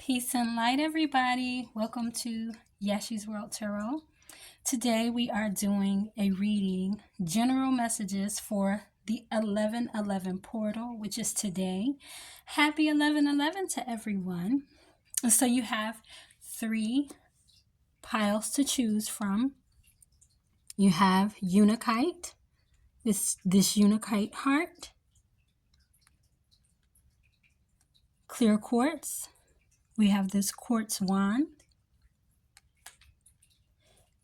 Peace and light, everybody. Welcome to Yashi's World Tarot. Today we are doing a reading, general messages for the 11/11 portal, which is today. Happy 11/11 to everyone. So you have 3 piles to choose from. You have Unakite, this Unakite Heart, clear quartz. We have this quartz wand.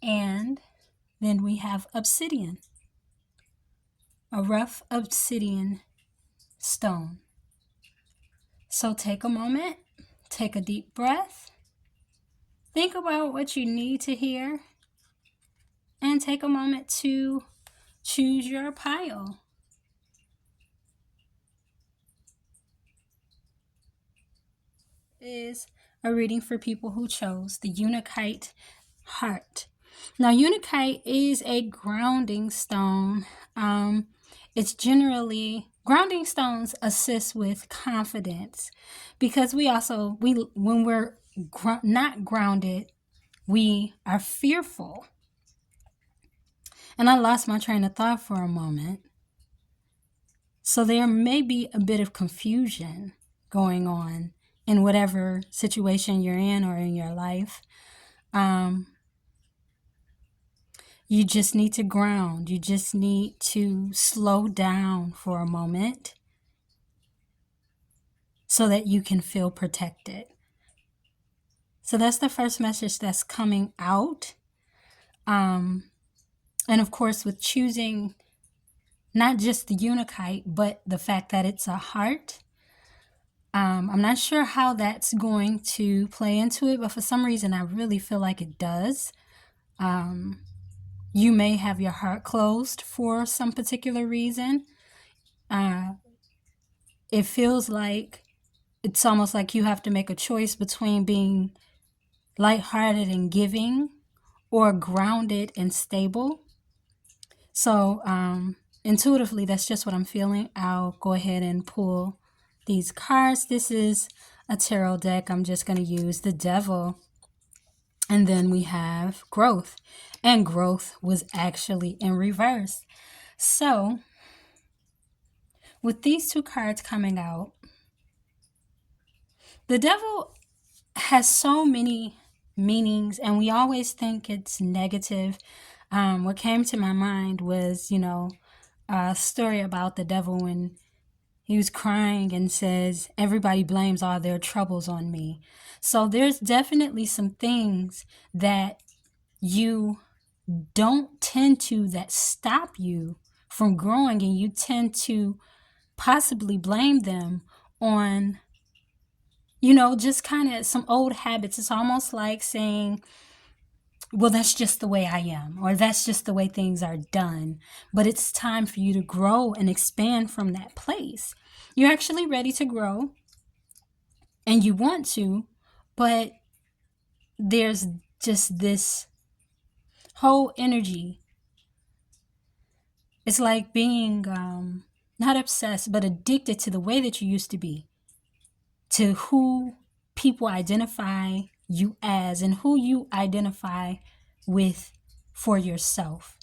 And then we have obsidian, a rough obsidian stone. So take a moment, take a deep breath, think about what you need to hear, and take a moment to choose your pile. Is a reading for people who chose the Unakite Heart. Now, Unakite is a grounding stone. It's generally, grounding stones assist with confidence because when we're not grounded, we are fearful. And I lost my train of thought for a moment. So there may be a bit of confusion going on in whatever situation you're in or in your life. You just need to ground. You just need to slow down for a moment so that you can feel protected. So that's the first message that's coming out. And of course, with choosing not just the Unakite, but the fact that it's a heart, I'm not sure how that's going to play into it, but for some reason, I really feel like it does. You may have your heart closed for some particular reason. It feels like it's almost like you have to make a choice between being lighthearted and giving or grounded and stable. So intuitively, that's just what I'm feeling. I'll go ahead and pull these cards. This is a tarot deck. I'm just going to use the Devil. And then we have growth. And growth was actually in reverse. So with these 2 cards coming out, the Devil has so many meanings, and we always think it's negative. What came to my mind was, a story about the devil when he was crying and says, everybody blames all their troubles on me. So there's definitely some things that you don't tend to that stop you from growing, and you tend to possibly blame them on, just kind of some old habits. It's almost like saying, well, that's just the way I am, or that's just the way things are done. But it's time for you to grow and expand from that place. You're actually ready to grow and you want to, but there's just this whole energy. It's like being not obsessed, but addicted to the way that you used to be, to who people identify you as and who you identify with for yourself.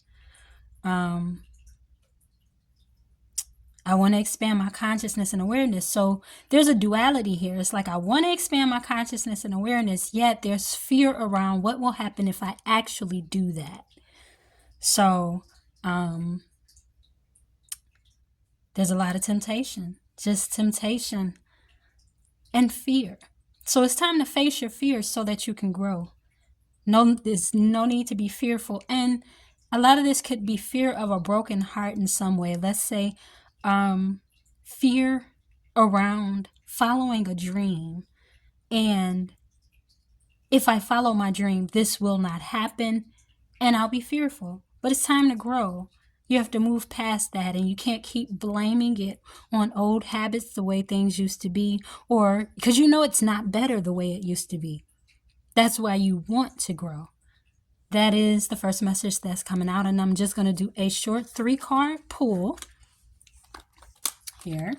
I want to expand my consciousness and awareness. So there's a duality here. It's like I want to expand my consciousness and awareness, yet there's fear around what will happen if I actually do that. So there's a lot of temptation, just temptation and fear. So it's time to face your fears so that you can grow. There's no need to be fearful. And a lot of this could be fear of a broken heart in some way. Let's say fear around following a dream. And if I follow my dream, this will not happen. And I'll be fearful. But it's time to grow. You have to move past that, and you can't keep blaming it on old habits, the way things used to be, or because it's not better the way it used to be. That's why you want to grow. That is the first message that's coming out, and I'm just going to do a short 3-card pull here.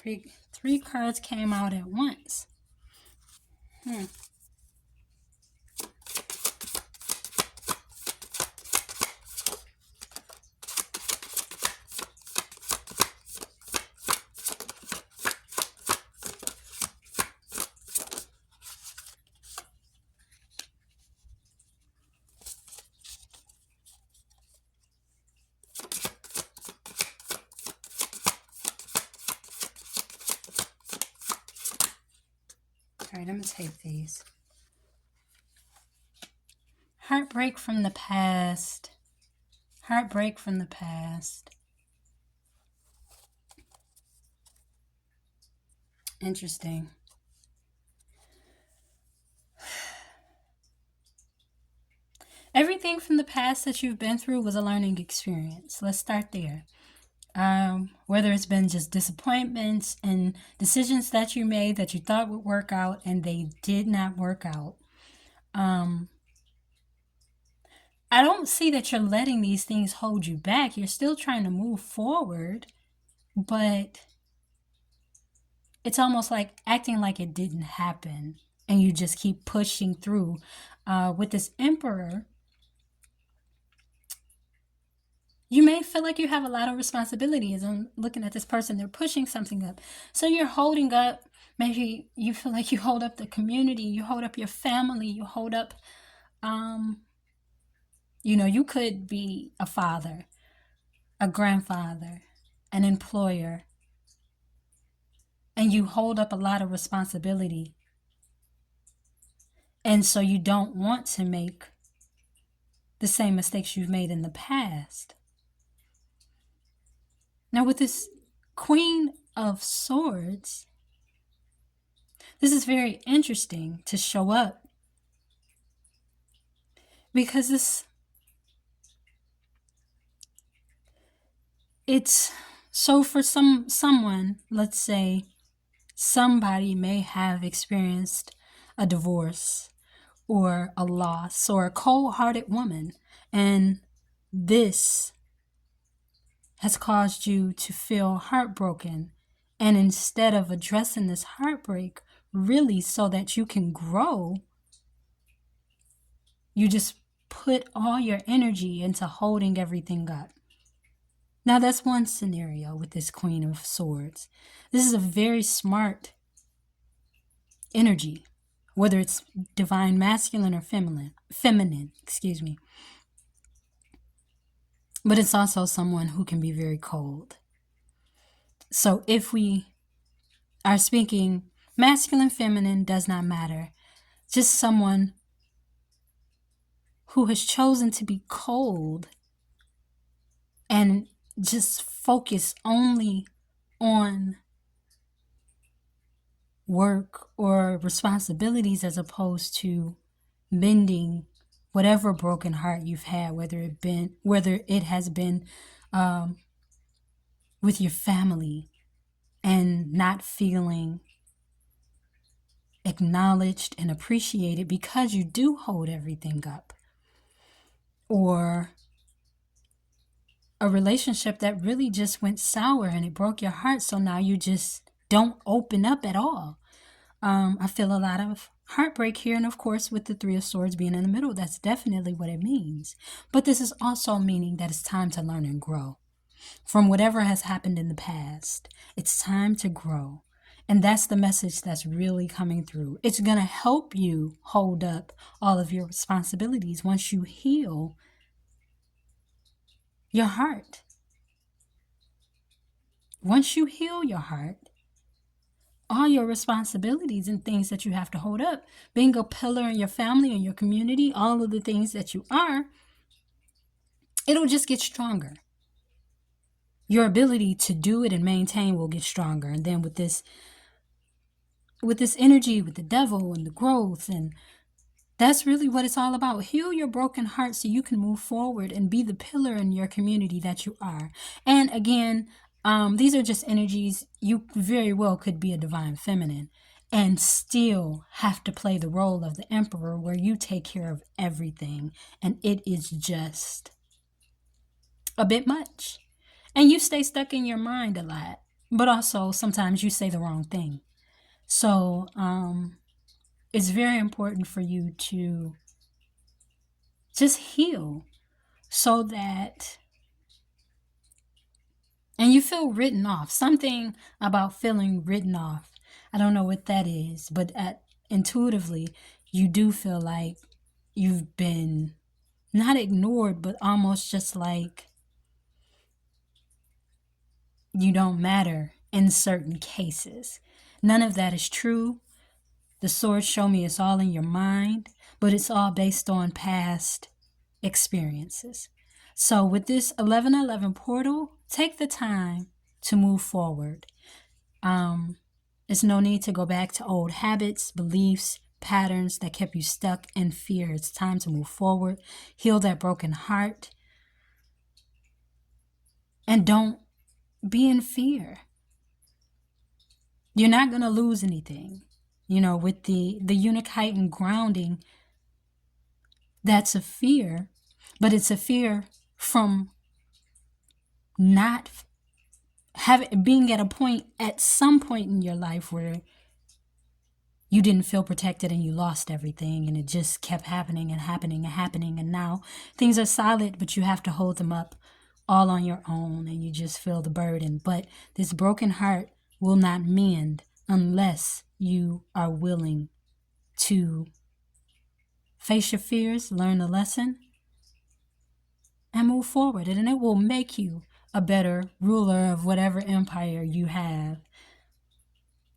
Three cards came out at once. All right, I'm going to tape these. Heartbreak from the past. Heartbreak from the past. Interesting. Everything from the past that you've been through was a learning experience. Let's start there. Whether it's been just disappointments and decisions that you made that you thought would work out and they did not work out. I don't see that you're letting these things hold you back. You're still trying to move forward, but it's almost like acting like it didn't happen and you just keep pushing through. With this Emperor, you may feel like you have a lot of responsibilities. I'm looking at this person, they're pushing something up. So you're holding up, maybe you feel like you hold up the community, you hold up your family, you hold up, you could be a father, a grandfather, an employer, and you hold up a lot of responsibility. And so you don't want to make the same mistakes you've made in the past. Now with this Queen of Swords, this is very interesting to show up because it's so for someone, let's say somebody may have experienced a divorce or a loss or a cold-hearted woman, and this has caused you to feel heartbroken. And instead of addressing this heartbreak really so that you can grow, you just put all your energy into holding everything up. Now that's one scenario with this Queen of Swords. This is a very smart energy, whether it's divine masculine or feminine, but it's also someone who can be very cold. So if we are speaking masculine, feminine, does not matter, just someone who has chosen to be cold and just focus only on work or responsibilities as opposed to mending whatever broken heart you've had, whether it has been with your family and not feeling acknowledged and appreciated because you do hold everything up, or a relationship that really just went sour and it broke your heart, so now you just don't open up at all. I feel a lot of heartbreak here, and of course with the Three of Swords being in the middle, that's definitely what it means. But this is also meaning that it's time to learn and grow from whatever has happened in the past. It's time to grow. And that's the message that's really coming through. It's going to help you hold up all of your responsibilities once you heal your heart. Once you heal your heart, all your responsibilities and things that you have to hold up, being a pillar in your family and your community, all of the things that you are, it'll just get stronger. Your ability to do it and maintain will get stronger. And then with this energy, with the devil and the growth, and that's really what it's all about. Heal your broken heart so you can move forward and be the pillar in your community that you are. And again, these are just energies. You very well could be a divine feminine and still have to play the role of the Emperor, where you take care of everything and it is just a bit much. And you stay stuck in your mind a lot but also sometimes you say the wrong thing. So it's very important for you to just heal so that, and you feel written off. Something about feeling written off. I don't know what that is, but intuitively, you do feel like you've been not ignored, but almost just like you don't matter in certain cases. None of that is true. The swords show me it's all in your mind, but it's all based on past experiences. So with this 1111 portal, take the time to move forward. There's no need to go back to old habits, beliefs, patterns that kept you stuck in fear. It's time to move forward, heal that broken heart, and don't be in fear. You're not going to lose anything. With the Unakite and grounding, that's a fear, but it's a fear from not being at some point in your life where you didn't feel protected and you lost everything, and it just kept happening and happening and happening, and now things are solid, but you have to hold them up all on your own, and you just feel the burden. But this broken heart will not mend unless you are willing to face your fears, learn a lesson, and move forward. And it will make you a better ruler of whatever empire you have.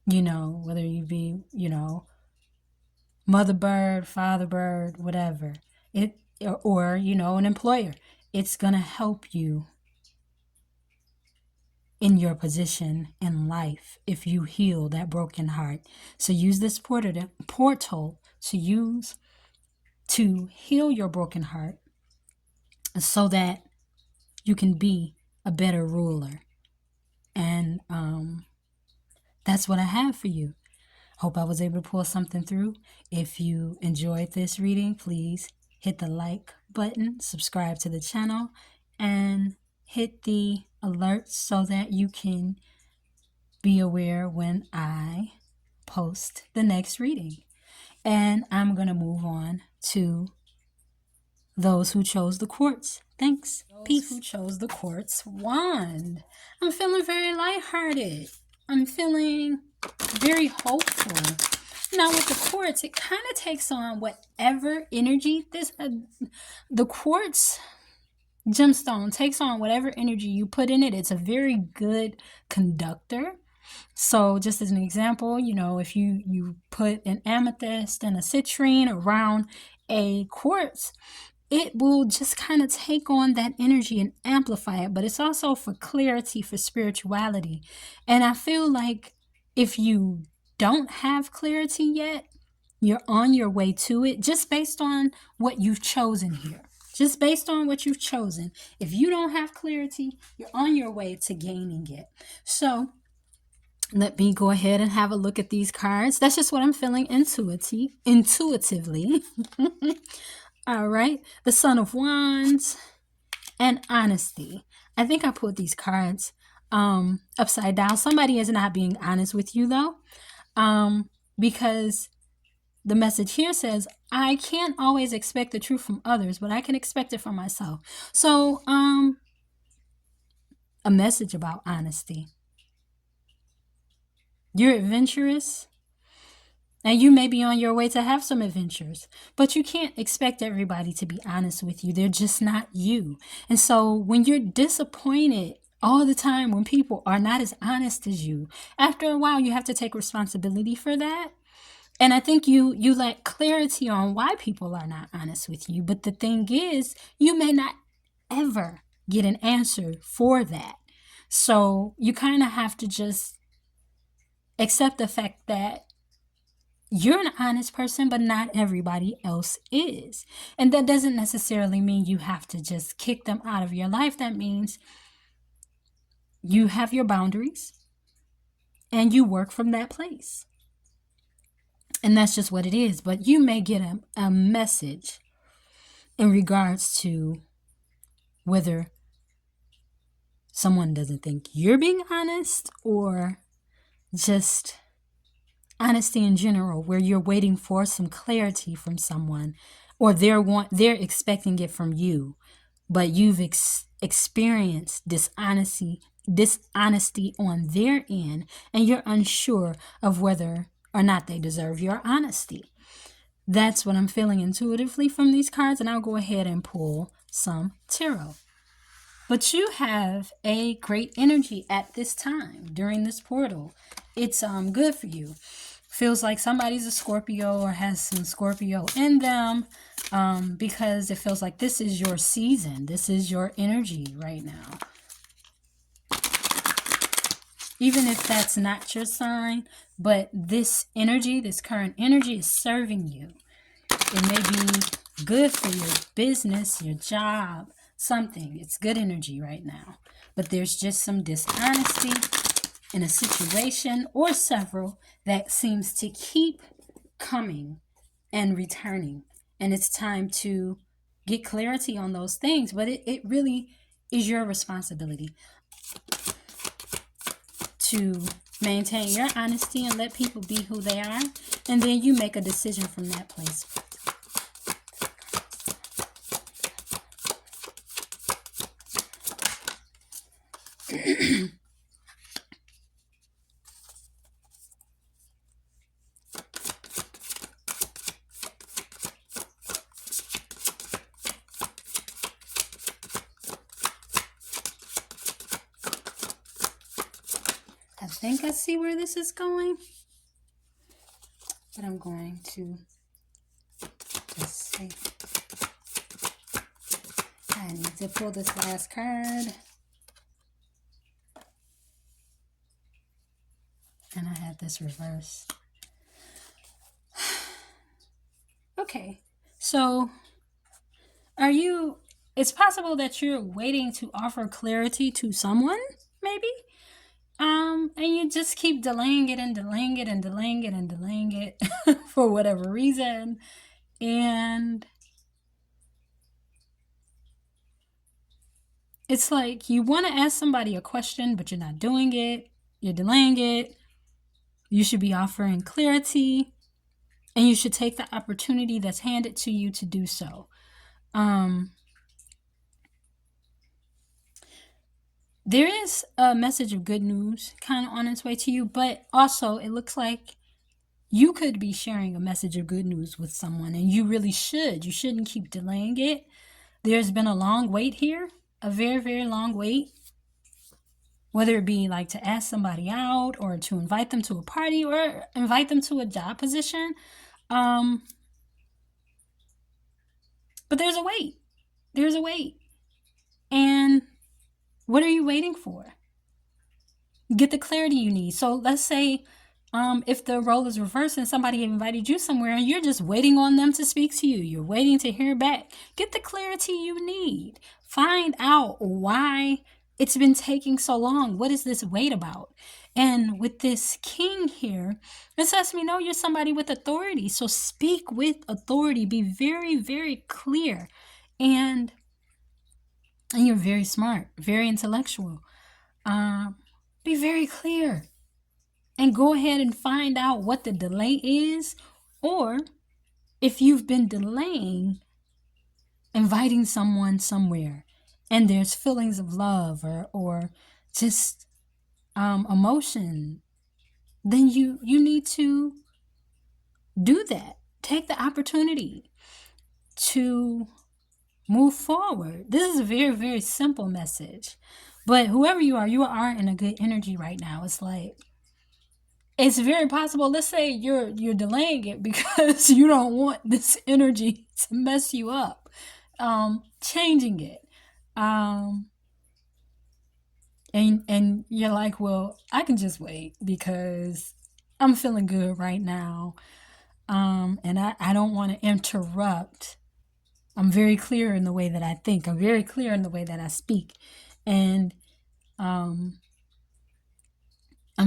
Whether you be, mother bird, father bird, whatever. Or an employer. It's going to help you in your position in life if you heal that broken heart. So use this portal to heal your broken heart so that you can be a better ruler. And that's what I have for you. Hope I was able to pull something through. If you enjoyed this reading, please hit the like button, subscribe to the channel, and hit the alerts so that you can be aware when I post the next reading. And I'm going to move on to those who chose the quartz. Thanks. Peace. Who chose the quartz wand. I'm feeling very lighthearted. I'm feeling very hopeful. Now with the quartz, it kind of takes on whatever energy the quartz gemstone takes on whatever energy you put in it. It's a very good conductor. So just as an example, if you put an amethyst and a citrine around a quartz, it will just kind of take on that energy and amplify it. But it's also for clarity, for spirituality. And I feel like if you don't have clarity yet, you're on your way to it just based on what you've chosen here. Just based on what you've chosen. If you don't have clarity, you're on your way to gaining it. So let me go ahead and have a look at these cards. That's just what I'm feeling intuitively. All right. The Son of Wands and Honesty. I think I put these cards upside down. Somebody is not being honest with you, though, because the message here says, I can't always expect the truth from others, but I can expect it from myself. So a message about honesty. You're adventurous, and you may be on your way to have some adventures, but you can't expect everybody to be honest with you. They're just not you. And so when you're disappointed all the time, when people are not as honest as you, after a while, you have to take responsibility for that. And I think you lack clarity on why people are not honest with you. But the thing is, you may not ever get an answer for that. So you kind of have to just accept the fact that you're an honest person, but not everybody else is. And that doesn't necessarily mean you have to just kick them out of your life. That means you have your boundaries and you work from that place. And that's just what it is. But you may get a message in regards to whether someone doesn't think you're being honest, or just honesty in general, where you're waiting for some clarity from someone, or they're expecting it from you, but you've experienced dishonesty on their end, and you're unsure of whether or not they deserve your honesty. That's what I'm feeling intuitively from these cards, and I'll go ahead and pull some tarot. But you have a great energy at this time during this portal. It's good for you. Feels like somebody's a Scorpio or has some Scorpio in them, because it feels like this is your season. This is your energy right now. Even if that's not your sign, but this energy, this current energy is serving you. It may be good for your business, your job, something. It's good energy right now. But there's just some dishonesty in a situation or several that seems to keep coming and returning. And it's time to get clarity on those things. But it really is your responsibility to maintain your honesty and let people be who they are. And then you make a decision from that place. I think I see where this is going, but I'm going to just see. I need to pull this last card. And I have this reversed. Okay, so it's possible that you're waiting to offer clarity to someone, maybe? And you just keep delaying it and delaying it and delaying it and delaying it for whatever reason. And it's like you want to ask somebody a question, but you're not doing it. You're delaying it. You should be offering clarity, and you should take the opportunity that's handed to you to do so. There is a message of good news kind of on its way to you, but also it looks like you could be sharing a message of good news with someone, and you really should. You shouldn't keep delaying it. There's been a long wait here, a very, very long wait, whether it be like to ask somebody out or to invite them to a party or invite them to a job position. But there's a wait. There's a wait. And what are you waiting for? Get the clarity you need. So let's say if the role is reversed and somebody invited you somewhere and you're just waiting on them to speak to you, you're waiting to hear back, get the clarity you need. Find out why it's been taking so long. What is this wait about? And with this king here, it lets me know you're somebody with authority. So speak with authority. Be very, very clear. And you're very smart, very intellectual. Be very clear. And go ahead and find out what the delay is. Or if you've been delaying inviting someone somewhere and there's feelings of love or just emotion, then you need to do that. Take the opportunity to move forward. This is a very, very simple message. But whoever you are in a good energy right now. It's like, it's very possible, let's say you're delaying it because you don't want this energy to mess you up. Changing it. And you're like, well, I can just wait because I'm feeling good right now. And I don't want to interrupt. I'm very clear in the way that I think. I'm very clear in the way that I speak. And I'm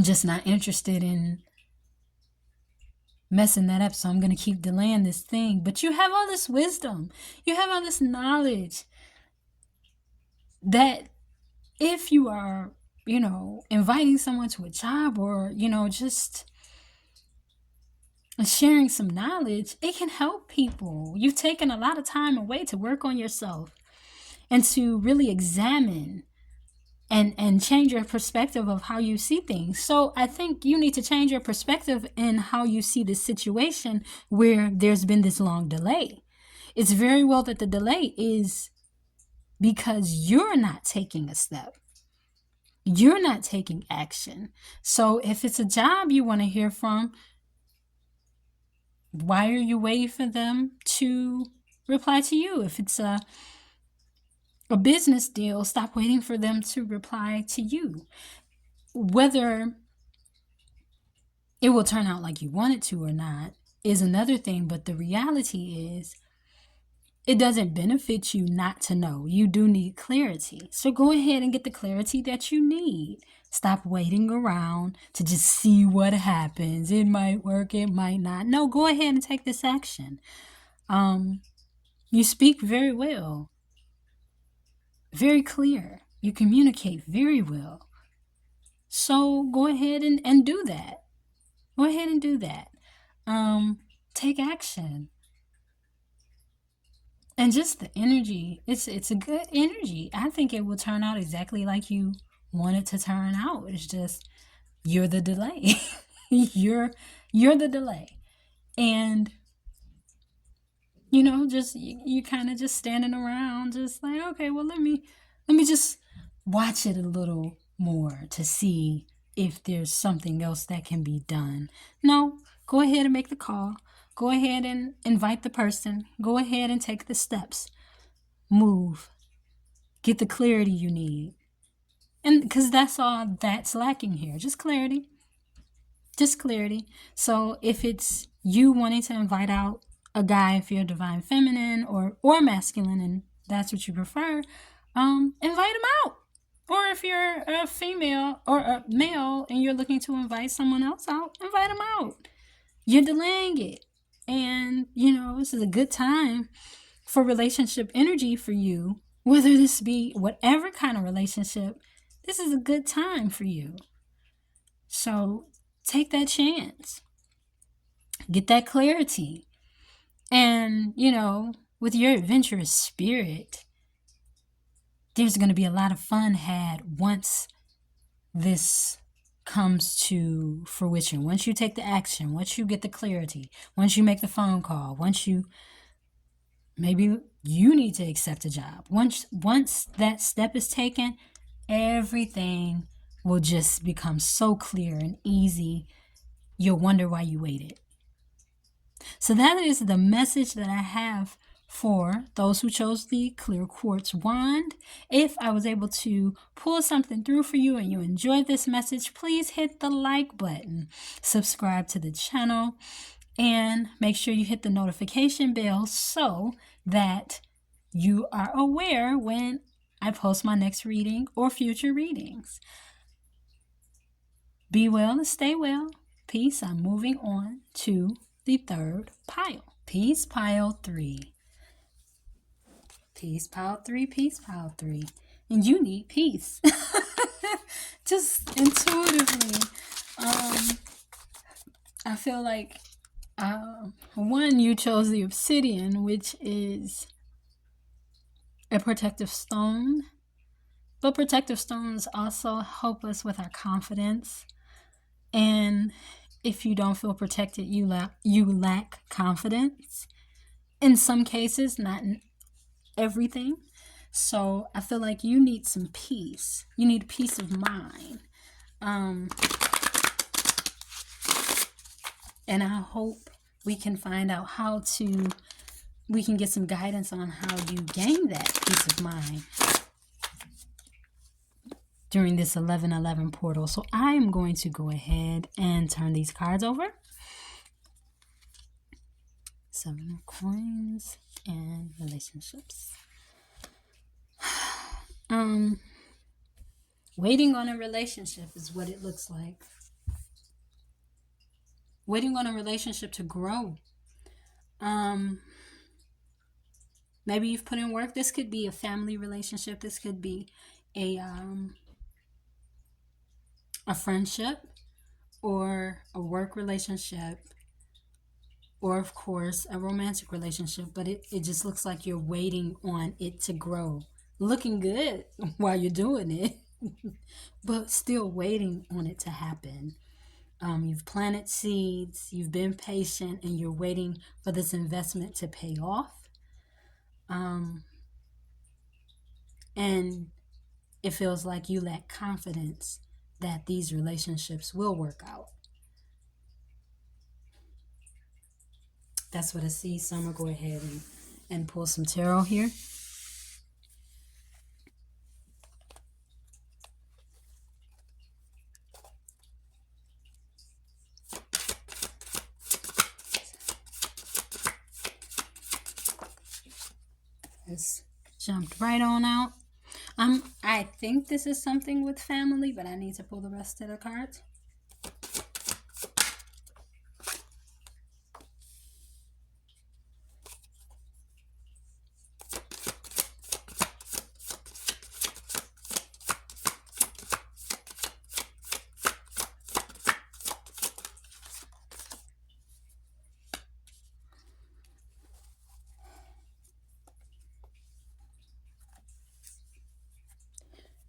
just not interested in messing that up. So I'm going to keep delaying this thing. But you have all this wisdom. You have all this knowledge that if you are, inviting someone to a job, or, just sharing some knowledge, it can help people. You've taken a lot of time away to work on yourself and to really examine and change your perspective of how you see things. So I think you need to change your perspective in how you see this situation where there's been this long delay. It's very well that the delay is because you're not taking a step. You're not taking action. So if it's a job you want to hear from, why are you waiting for them to reply to you? If it's a business deal, stop waiting for them to reply to you. Whether it will turn out like you want it to or not is another thing, but the reality is it doesn't benefit you not to know. You do need clarity. So go ahead and get the clarity that you need. Stop waiting around to just see what happens. It might work, it might not. No, go ahead and take this action. You speak very well, very clear. You communicate very well. So go ahead and do that. Go ahead and do that. Take action. And just the energy, it's a good energy. I think it will turn out exactly like you want it to turn out. It's just you're the delay. you're the delay. And just you kind of just standing around just like, okay, well let me just watch it a little more to see if there's something else that can be done. No, go ahead and make the call. Go ahead and invite the person. Go ahead and take the steps. Move. Get the clarity you need. And because that's all that's lacking here. Just clarity. Just clarity. So if it's you wanting to invite out a guy, if you're divine feminine or masculine and that's what you prefer, invite him out. Or if you're a female or a male and you're looking to invite someone else out, invite him out. You're delaying it. And, this is a good time for relationship energy for you. Whether this be whatever kind of relationship, this is a good time for you. So take that chance. Get that clarity. And, with your adventurous spirit, there's going to be a lot of fun had once this comes to fruition. Once you take the action, once you get the clarity, once you make the phone call, maybe you need to accept a job. Once that step is taken, everything will just become so clear and easy. You'll wonder why you waited. So that is the message that I have for those who chose the clear quartz wand. If I was able to pull something through for you and you enjoyed this message, please hit the like button, subscribe to the channel, and make sure you hit the notification bell so that you are aware when I post my next reading or future readings. Be well and stay well. Peace. I'm moving on to the third pile. Peace pile 3. Peace pile 3, peace pile 3. And you need peace. Just intuitively. I feel like one, you chose the obsidian, which is a protective stone. But protective stones also help us with our confidence. And if you don't feel protected, you lack confidence. In some cases, not in everything. So I feel like you need some peace. You need peace of mind. And I hope we can find out we can get some guidance on how you gain that peace of mind during this 11/11 portal. So I am going to go ahead and turn these cards over. 7 of coins and relationships. Waiting on a relationship is what it looks like. Waiting on a relationship to grow. Maybe you've put in work. This could be a family relationship. This could be a a friendship or a work relationship or of course a romantic relationship, but it just looks like you're waiting on it to grow. Looking good while you're doing it, but still waiting on it to happen. You've planted seeds, you've been patient, and you're waiting for this investment to pay off. Um, and it feels like you lack confidence that these relationships will work out. That's what I see. So I'm going to go ahead and pull some tarot here. It's jumped right on out. I think this is something with family, but I need to pull the rest of the cards.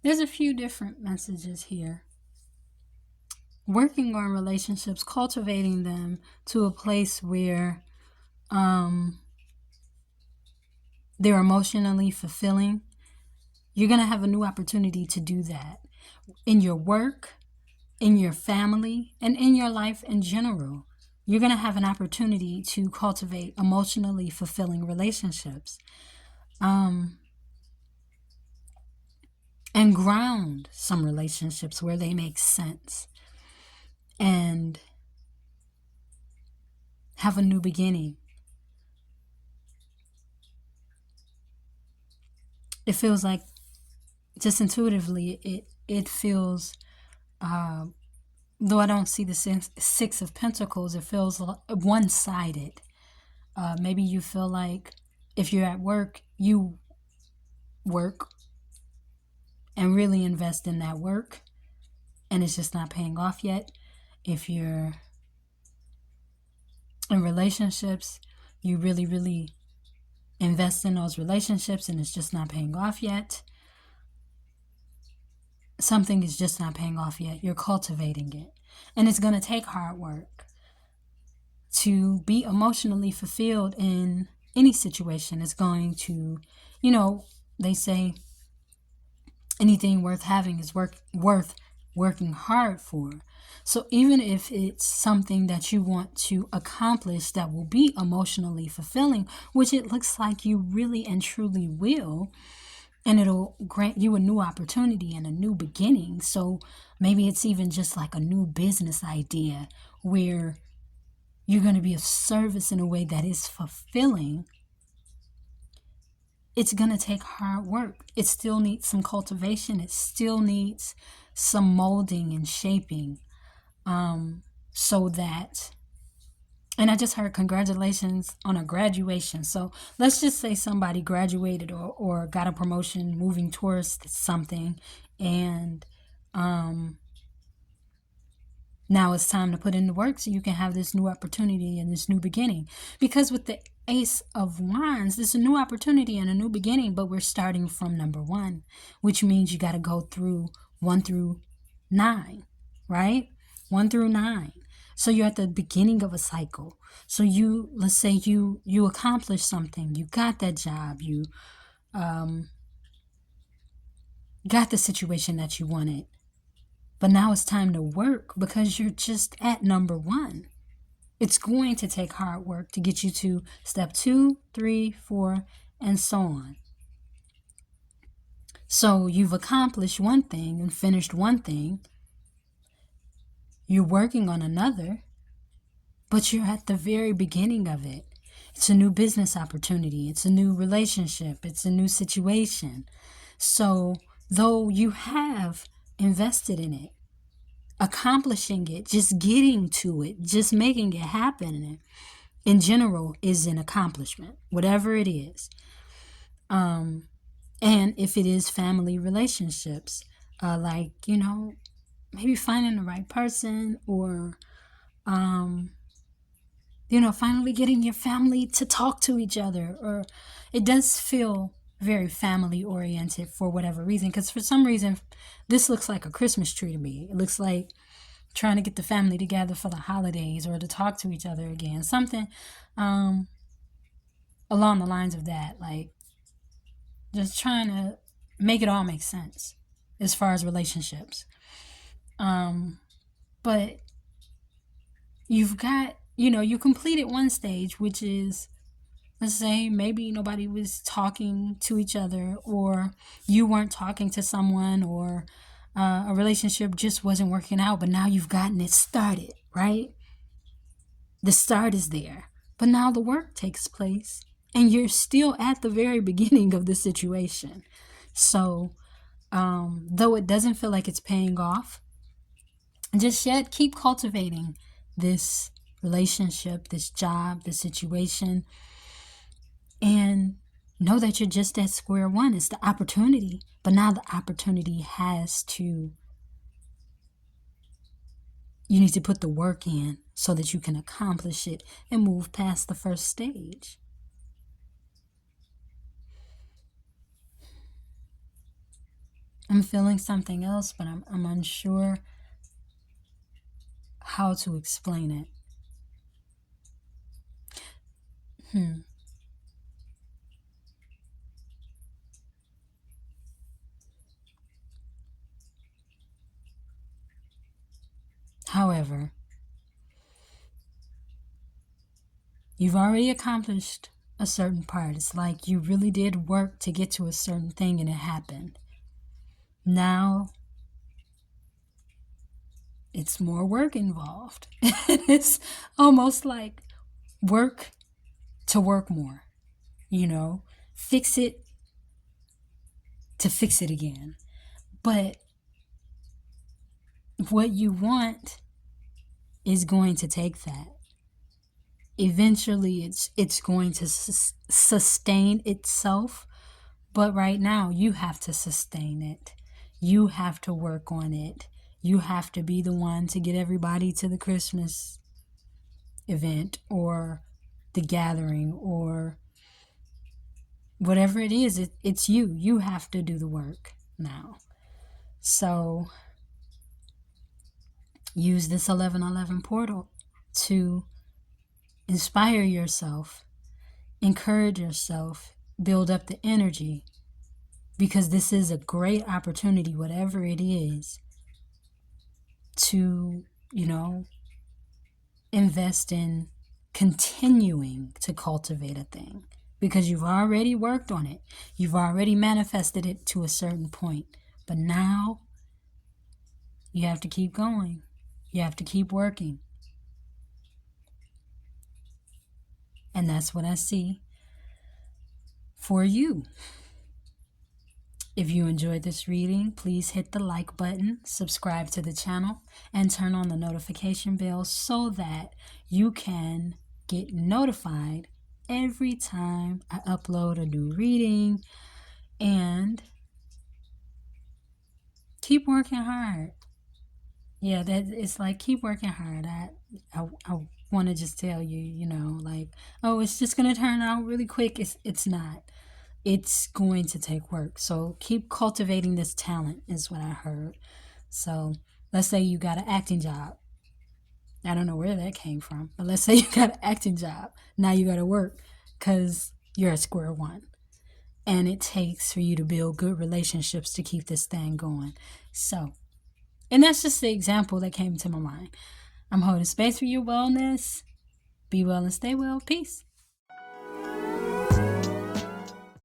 There's a few different messages here. Working on relationships, cultivating them to a place where they're emotionally fulfilling. You're going to have a new opportunity to do that in your work, in your family, and in your life in general. You're going to have an opportunity to cultivate emotionally fulfilling relationships. And ground some relationships where they make sense. And have a new beginning. It feels like, just intuitively, it feels, though I don't see the Six of Pentacles, it feels one-sided. Maybe you feel like if you're at work, you work and really invest in that work, and it's just not paying off yet. If you're in relationships, you really, really invest in those relationships and it's just not paying off yet. Something is just not paying off yet. You're cultivating it. And it's going to take hard work to be emotionally fulfilled in any situation. It's going to, they say anything worth having is worth working hard for. So even if it's something that you want to accomplish that will be emotionally fulfilling, which it looks like you really and truly will, and it'll grant you a new opportunity and a new beginning. So maybe it's even just like a new business idea where you're going to be of service in a way that is fulfilling. It's going to take hard work. It still needs some cultivation. It still needs some molding and shaping. So that, and I just heard congratulations on a graduation. So let's just say somebody graduated or got a promotion moving towards something, and now it's time to put in the work so you can have this new opportunity and this new beginning. Because with the Ace of Wands, this is a new opportunity and a new beginning, but we're starting from number 1, which means you got to go through 1 through 9, right? 1 through 9. So you're at the beginning of a cycle. So let's say you accomplished something. You got that job. You got the situation that you wanted. But now it's time to work because you're just at number 1. It's going to take hard work to get you to step 2, 3, 4, and so on. So you've accomplished one thing and finished one thing. You're working on another, but you're at the very beginning of it. It's a new business opportunity. It's a new relationship. It's a new situation. So though you have invested in it, accomplishing it, just getting to it, just making it happen in general is an accomplishment, whatever it is. And if it is family relationships, like, maybe finding the right person, or, finally getting your family to talk to each other, or it does feel very family oriented for whatever reason. Because for some reason, this looks like a Christmas tree to me. It looks like trying to get the family together for the holidays, or to talk to each other again. Something along the lines of that. Like, just trying to make it all make sense as far as relationships. But you've got, you completed one stage, which is, let's say maybe nobody was talking to each other, or you weren't talking to someone, or a relationship just wasn't working out, but now you've gotten it started, right? The start is there, but now the work takes place, and you're still at the very beginning of the situation. So, though it doesn't feel like it's paying off just yet, keep cultivating this relationship, this job, this situation, and know that you're just at square one. It's the opportunity, but now the opportunity you need to put the work in so that you can accomplish it and move past the first stage. I'm feeling something else, but I'm unsure how to explain it. However, you've already accomplished a certain part. It's like you really did work to get to a certain thing, and it happened. Now it's more work involved. It's almost like work to work more, fix it to fix it again. But what you want is going to take that. Eventually it's going to sustain itself, but right now you have to sustain it. You have to work on it. You have to be the one to get everybody to the Christmas event, or the gathering, or whatever it is. It's you. You have to do the work now. So use this 1111 portal to inspire yourself, encourage yourself, build up the energy, because this is a great opportunity, whatever it is, to, invest in continuing to cultivate a thing, because you've already worked on it. You've already manifested it to a certain point, but now you have to keep going. You have to keep working. And that's what I see for you. If you enjoyed this reading, please hit the like button, subscribe to the channel, and turn on the notification bell so that you can get notified every time I upload a new reading. And keep working hard. Yeah, it's like, keep working hard. I want to just tell you, like, oh, it's just going to turn out really quick. It's not. It's going to take work. So keep cultivating this talent, is what I heard. So let's say you got an acting job. I don't know where that came from, but let's say you got an acting job. Now you got to work, because you're at square one. And it takes for you to build good relationships to keep this thing going. So, and that's just the example that came to my mind. I'm holding space for your wellness. Be well and stay well. Peace.